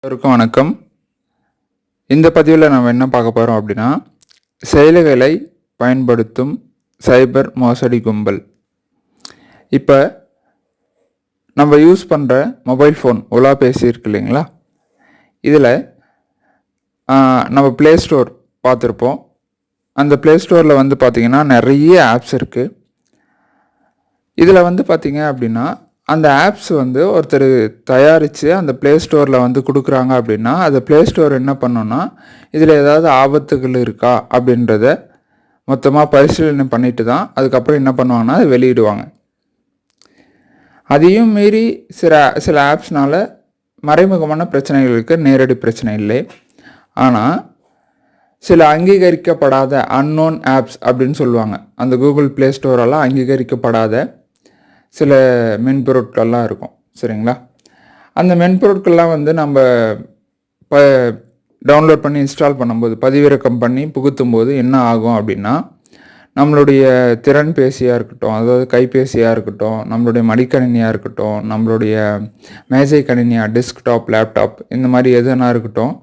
எல்லோருக்கும் வணக்கம். இந்த பதிவில் நம்ம என்ன பார்க்க போகிறோம் அப்படின்னா, செயலிகளை பயன்படுத்தும் சைபர் மோசடி கும்பல். இப்போ நம்ம யூஸ் பண்ணுற மொபைல் ஃபோன் உலாபேசி இருக்கு இல்லைங்களா, இதில் நம்ம ப்ளே ஸ்டோர் பார்த்துருப்போம். அந்த ப்ளே ஸ்டோரில் வந்து பார்த்திங்கன்னா நிறைய ஆப்ஸ் இருக்குது. இதில் வந்து பார்த்திங்க அப்படின்னா அந்த ஆப்ஸ் வந்து ஒருத்தர் தயாரித்து அந்த ப்ளே ஸ்டோரில் வந்து கொடுக்குறாங்க அப்படின்னா, அந்த ப்ளே ஸ்டோர் என்ன பண்ணோன்னா, இதில் ஏதாவது ஆபத்துகள் இருக்கா அப்படின்றத மொத்தமாக பரிசீலனை பண்ணிட்டு தான் அதுக்கப்புறம் என்ன பண்ணுவாங்கன்னா அதை வெளியிடுவாங்க. அதையும் மீறி சில ஆப்ஸ்னால் மறைமுகமான பிரச்சனைகளுக்கு நேரடி பிரச்சனை இல்லை. ஆனால் சில அங்கீகரிக்கப்படாத அன்னோன் ஆப்ஸ் அப்படின்னு சொல்லுவாங்க. அந்த கூகுள் ப்ளே ஸ்டோரெல்லாம் அங்கீகரிக்கப்படாத சில மென்பொருட்கள்லாம் இருக்கும், சரிங்களா? அந்த மென்பொருட்கள்லாம் வந்து நம்ம டவுன்லோட் பண்ணி இன்ஸ்டால் பண்ணும்போது, பதிவிறக்கம் பண்ணி புகுத்தும் போது என்ன ஆகும் அப்படின்னா, நம்மளுடைய திறன்பேசியாக இருக்கட்டும், அதாவது கைபேசியாக இருக்கட்டும், நம்மளுடைய மடிக்கணினியாக இருக்கட்டும், நம்மளுடைய மேஜை கணினியாக, டெஸ்க்டாப், லேப்டாப், இந்த மாதிரி எதுனா இருக்கட்டும்,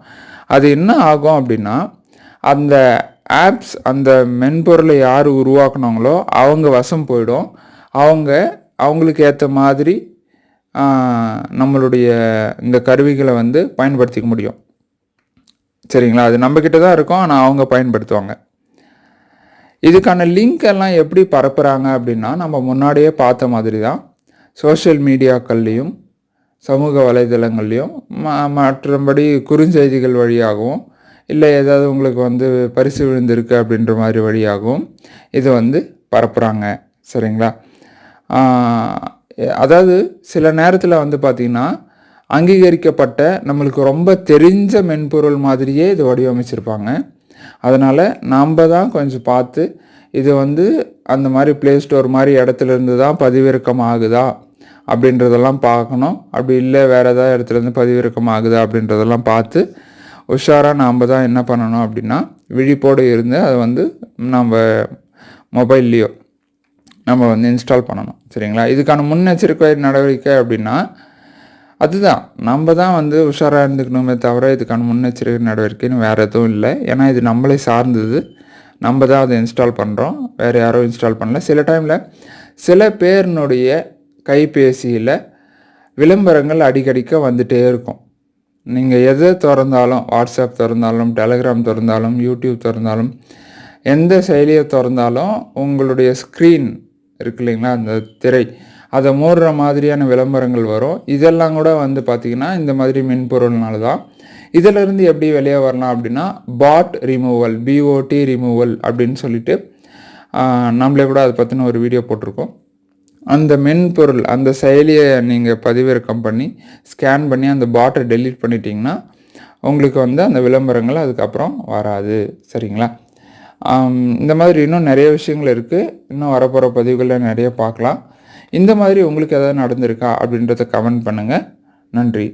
அது என்ன ஆகும் அப்படின்னா, அந்த ஆப்ஸ், அந்த மென்பொருளை யார் உருவாக்குனாங்களோ அவங்க வசம் போயிடும். அவங்களுக்கு ஏற்ற மாதிரி நம்மளுடைய இந்த கருவிகளை வந்து பயன்படுத்திக்க முடியும், சரிங்களா? அது நம்மக்கிட்ட தான் இருக்கும், ஆனால் அவங்க பயன்படுத்துவாங்க. இதுக்கான லிங்க் எல்லாம் எப்படி பரப்புகிறாங்க அப்படின்னா, நம்ம முன்னாடியே பார்த்த மாதிரி தான் சோஷியல் மீடியாக்கள்லேயும் சமூக வலைதளங்கள்லேயும் மற்றபடி குறுஞ்செய்திகள் வழியாகவும், இல்லை ஏதாவது உங்களுக்கு வந்து பரிசு விழுந்திருக்கு அப்படின்ற மாதிரி வழியாகவும் இதை வந்து பரப்புகிறாங்க, சரிங்களா? அதாவது சில நேரத்தில் வந்து பார்த்திங்கன்னா அங்கீகரிக்கப்பட்ட நம்மளுக்கு ரொம்ப தெரிஞ்ச மென்பொருள் மாதிரியே இது வடிவமைச்சிருப்பாங்க. அதனால் நாம் தான் கொஞ்சம் பார்த்து இது வந்து அந்த மாதிரி ப்ளே ஸ்டோர் மாதிரி இடத்துலேருந்து தான் பதிவிறக்கம் ஆகுதா அப்படின்றதெல்லாம் பார்க்கணும். அப்படி இல்லை வேறு ஏதாவது இடத்துலேருந்து பதிவிறக்கம் ஆகுதா அப்படின்றதெல்லாம் பார்த்து உஷாராக நாம் தான் என்ன பண்ணணும் அப்படின்னா, விழிப்போடு இருந்து அதை வந்து நம்ம மொபைல்லையோ நம்ம வந்து இன்ஸ்டால் பண்ணணும், சரிங்களா? இதுக்கான முன்னெச்சரிக்கை நடவடிக்கை அப்படின்னா அதுதான், நம்ம தான் வந்து உஷாராக இருந்துக்கணுமே தவிர இதுக்கான முன்னெச்சரிக்கை நடவடிக்கைன்னு வேறு எதுவும் இல்லை. ஏன்னா இது நம்மளே சார்ந்தது, நம்ம தான் அதை இன்ஸ்டால் பண்ணுறோம், வேறு யாரும் இன்ஸ்டால் பண்ணல. சில டைமில் சில பேரினுடைய கைபேசியில் விளம்பரங்கள் அடிக்கடிக்க வந்துகிட்டே இருக்கும். நீங்கள் எதை திறந்தாலும், வாட்ஸ்அப் திறந்தாலும், டெலகிராம் திறந்தாலும், யூடியூப் திறந்தாலும், எந்த செயலியை திறந்தாலும் உங்களுடைய ஸ்க்ரீன் இருக்கு இல்லைங்களா, அந்த திரை, அதை மூடுற மாதிரியான விளம்பரங்கள் வரும். இதெல்லாம் கூட வந்து பார்த்திங்கன்னா இந்த மாதிரி மென்பொருள்னால தான். இதிலிருந்து எப்படி வெளியே வரலாம் அப்படின்னா, பாட் ரிமூவல், பிஓடி ரிமூவல் அப்படின்னு சொல்லிட்டு நம்மளே கூட அதை பற்றின ஒரு வீடியோ போட்டிருக்கோம். அந்த மென்பொருள், அந்த செயலியை நீங்கள் பதிவிறக்கம் பண்ணி ஸ்கேன் பண்ணி அந்த பாட்டை டெலீட் பண்ணிட்டீங்கன்னா உங்களுக்கு வந்து அந்த விளம்பரங்கள் அதுக்கப்புறம் வராது, சரிங்களா? இந்த மாதிரி இன்னும் நிறைய விஷயங்கள் இருக்குது. இன்னும் வரப்போகிற பதிவுகளில் நிறைய பார்க்கலாம். இந்த மாதிரி உங்களுக்கு எதாவது நடந்திருக்கா அப்படின்றத கமெண்ட் பண்ணுங்கள். நன்றி.